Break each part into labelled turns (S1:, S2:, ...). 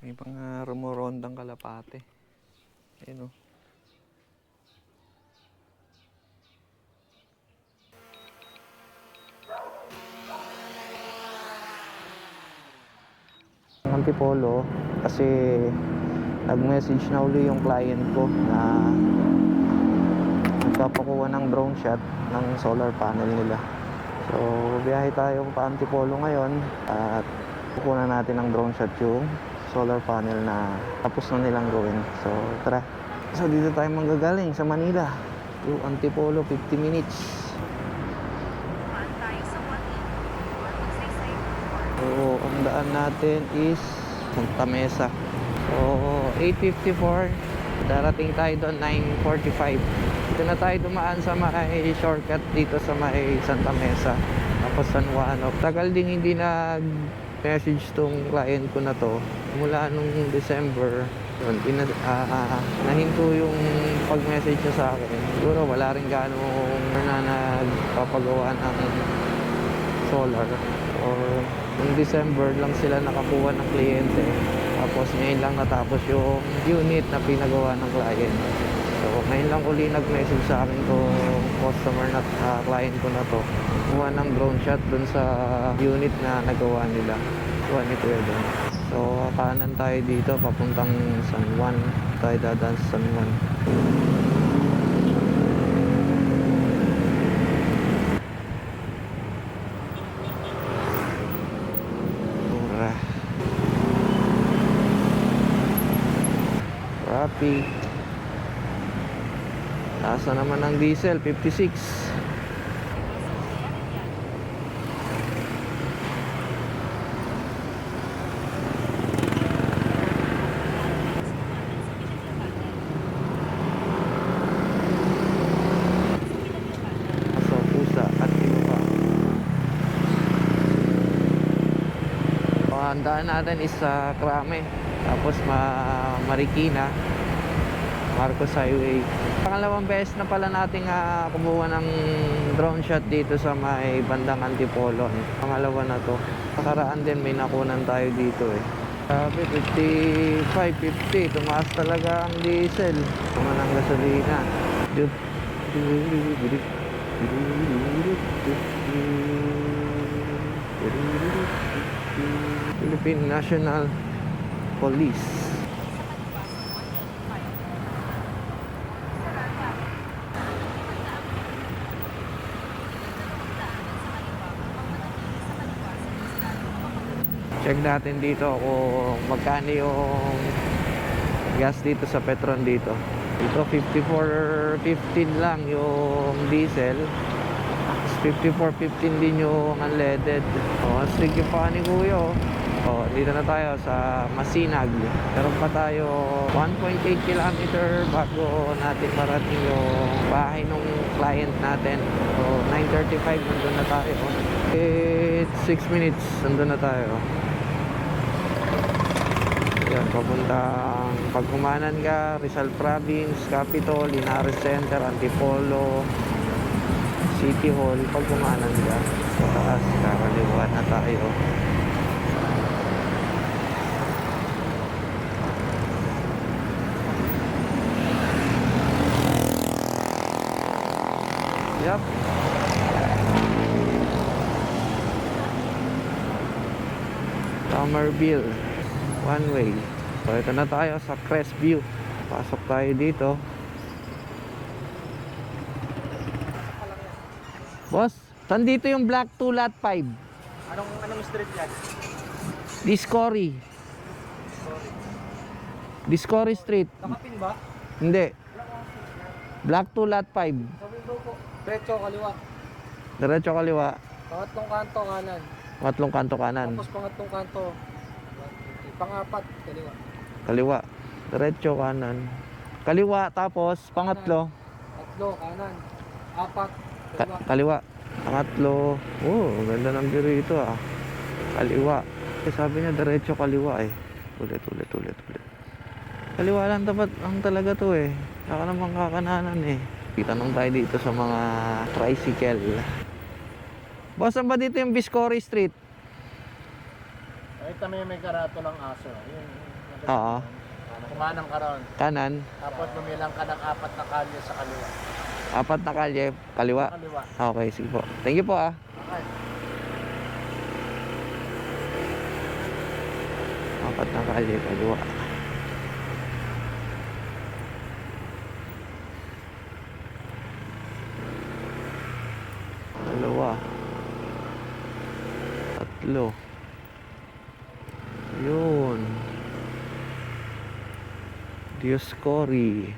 S1: May mga rumorondang kalapate. Ayun o. Antipolo kasi nag-message na uli yung client ko na nagpapakuha ng drone shot ng solar panel nila. So biyahe tayo pa Antipolo ngayon at kukunan natin ng drone shot yung solar panel na tapos na nilang gawin. So tara. So dito tayo manggagaling sa Manila to Antipolo, 50 minutes. So ang daan natin is Santa Mesa. So 8:54, darating tayo doon 9:45. Dito na tayo dumaan sa may shortcut dito sa may Santa Mesa, tapos San Juan. Tagal ding hindi nag-message tong client ko na to mula nung December. Yun, nahinto yung pag-message niya sa akin. Siguro wala rin ganong na nagpapagawa ng solar, or noong December lang sila nakakuha ng kliyente, tapos ngayon lang natapos yung unit na pinagawa ng client. So ngayon lang uli nag-message sa akin to customer na client ko na to, kuha ng drone shot dun sa unit na nagawa nila. Kuha ni Kuya dun. So kanan tayo dito papuntang San Juan. Tayo dadaan sa San Juan. Traffic. Taas naman ng diesel, 56. So, Pusa at Inupa. Ang daan natin is sa Krame, tapos Marikina, Marcos Highway. Pangalawang beses na pala nating kumuha ng drone shot dito sa may bandang Antipolo. Pangalawa na to. Nakaraan din may nakunan tayo dito eh. Sabi 55, 50. Tumaas talaga ang diesel. Tumaas ng gasolina. Philippine National Police. Check natin dito kung magkano yung gas dito sa Petron dito. Dito 54.15 lang yung diesel. 54.15 din yung unleaded. Oh, sige pa ni Kuya. Oh, dito na tayo sa Masinag. Meron pa tayo 1.8 kilometer bago natin marating yung bahay ng client natin. So 9:35 nandun na tayo. 6 minutes nandun na tayo. Yan, papuntang Pagkumanan ka, Rizal Province, Capitol, Linares Center, Antipolo, City Hall. Pagkumanan ka, sa taas, kakaliwa na tayo. Yup. Somerville, one way. So ito na tayo sa Crestview. Pasok tayo dito. Boss, saan dito yung Block 2 Lot 5?
S2: Anong street yan?
S1: Discovery. Discovery Street.
S2: Nakapin ba?
S1: Hindi. Block 2 Lot 5.
S2: Sa window po. Diretso kaliwa.
S1: Diretso kaliwa.
S2: Pangatlong kanto kanan.
S1: Pangatlong kanto kanan.
S2: Tapos pangatlong kanto. Pangapat kaliwa.
S1: Kaliwa. Diretso kanan. Kaliwa tapos pangatlo.
S2: Tatlo kanan. Apat kaliwa.
S1: Kaliwa. Pangatlo. Oh, ganda ng biro ito ah. Kaliwa. Sabi niya diretso kaliwa eh. Ulit. Kaliwa lang dapat ang talaga to eh. Saka naman kakananan eh. Itanong tayo dito sa mga tricycle. Boss, saan ba dito yung Biscory Street?
S2: Ay, may karato ng aso. Yun.
S1: Oo.
S2: Kumanang ka ron.
S1: Kanan.
S2: Tapos bumilang ka ng 4 na kalye sa kaliwa.
S1: 4 na kalye, kaliwa.
S2: Kaliwa.
S1: Okay, sige po. Thank you po ah.
S2: Okay.
S1: 4 na kalye, kaliwa. Dalawa. Tatlo. Yun. Dioscuri.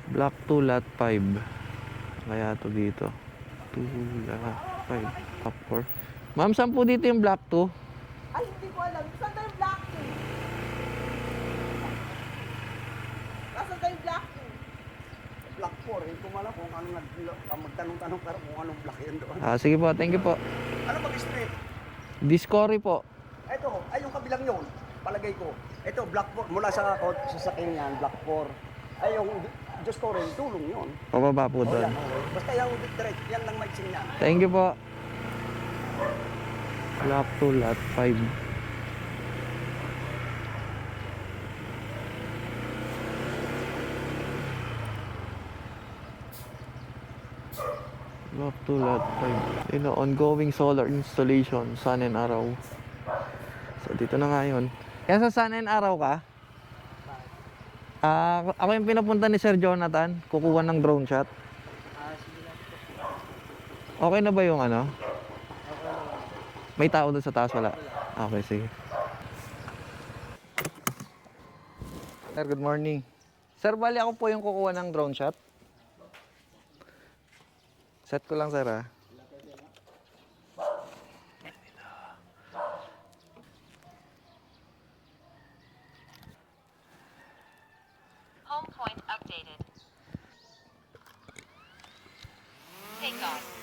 S1: Block 2, lot 5. Kaya to dito. 2, lot 5. Top 4. Ma'am, saan po dito yung block 2?
S3: Ay, hindi ko alam. Saan tayo black to? Nasaan tayo black to?
S4: Block 4, hindi ko malam kung anong magtanong-tanong ka kung anong block yun doon.
S1: Ah, sige po, thank you po.
S4: Ano bang street?
S1: Discovery po.
S4: Ito, ay yung kabilang yun, palagay ko. Ito, block 4, mula sa sasakin yan, block 4. Ay yung Diyos ko rin, tulong yun.
S1: Pababa po
S4: O
S1: doon.
S4: yan, basta yung direct, yan lang maigsin yan.
S1: Thank you po. Block 2, lot 5. Block 2, lot 5. You know, ongoing solar installation, sun and araw. So, dito na nga yun. Kaya sa sun and araw ka? Ako yung pinapunta ni Sir Jonathan, kukuha ng drone shot. Okay na ba yung ano? May tao doon sa taas, wala? Okay, sige. Sir, good morning. Sir, bali ako po yung kukuha ng drone shot. Set ko lang, sir, ah.
S5: Home point updated. Take off.